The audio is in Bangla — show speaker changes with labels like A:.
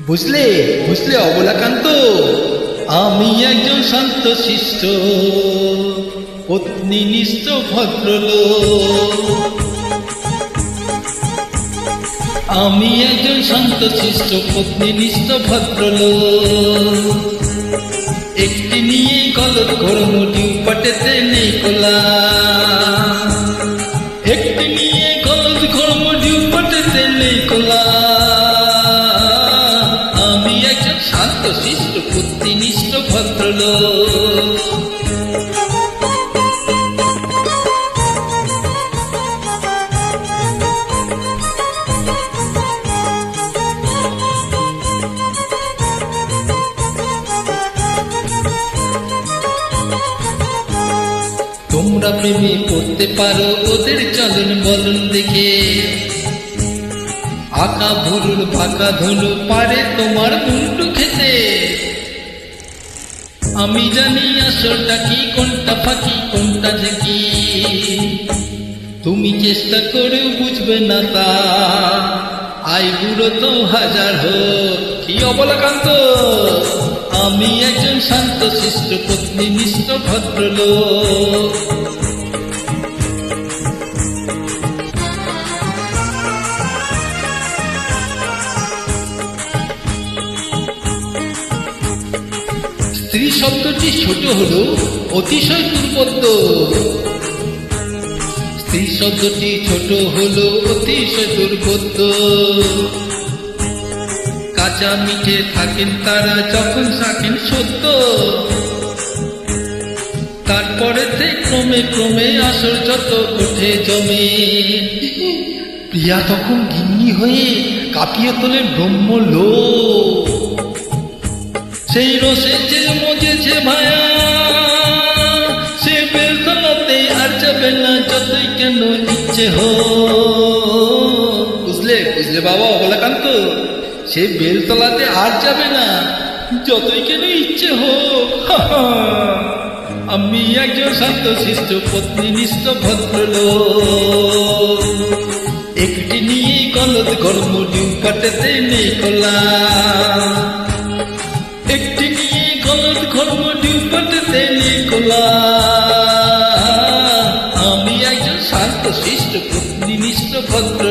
A: বুঝলে বুঝলে অবলাকান্ত, আমি একজন শান্ত শিষ্ট পত্নীনিষ্ঠ ভদ্রলোক। আমি একজন শান্ত শিষ্ট পত্নীনিষ্ঠ ভদ্রলোক। একটি নিয়ে গলত কর্ম ডিউপাটেতে নেই কোলা। একটি নিয়ে গলত কর্ম ডিউপাটেতে নেই কোলা। আমি একজন শান্ত শিষ্ট পত্নীনিষ্ঠ ভদ্রলোক। তোমরা প্রেমে পড়তে পারো ওদের চলন বলন দেখে। আঁকা ভুরুর ফাঁকা ধনু পারে তোমার মুন্ডু খেতে। আমি জানি আসলটা কি, কোনটা ফাঁকি কোনটা ঝেঁকি। তুমি চেষ্টা করেও বুঝবে না তা, আই বুড়ো তো হাজার হোক। কি অবলাকান্ত, আমি একজন শান্ত শিষ্ট পত্নীনিষ্ঠ ভদ্রলোক। স্ত্রী শব্দটি ছোট হলো অতিশয় দুর্বোধ্য। স্ত্রী শব্দটি ছোট হলো অতিশয় দুর্বোধ্য। কাঁচা মিঠে থাকেন তারা যখন থাকেন সত্য। তারপরেতে ক্রমে ক্রমে আসর যত ওঠে জমে। প্রিয়া তখন গিন্নি হয়ে কাঁপিয়ে তোলেন ব্রহ্মলোক। সেই রসে যে মজেছে ভায়া, সে বেলতলাতে আর যাবে না যতই কেন ইচ্ছে হোক। বুঝলে বুঝলে বাবা অবলাকান্ত, সে বেলতলাতে আর যাবে না যতই কেন ইচ্ছে হোক। আমি একজন শান্ত শিষ্ট পত্নীনিষ্ঠ ভদ্রলোক। একটি নিয়ে গলদ কর্ম ডিউপাটেতে নেই কোলা। একটি নিয়ে গলদ কর্ম ডিউপাটেতে নেই কোলা। আমি একজন শান্ত শিষ্ট পত্নীনিষ্ঠ ভদ্র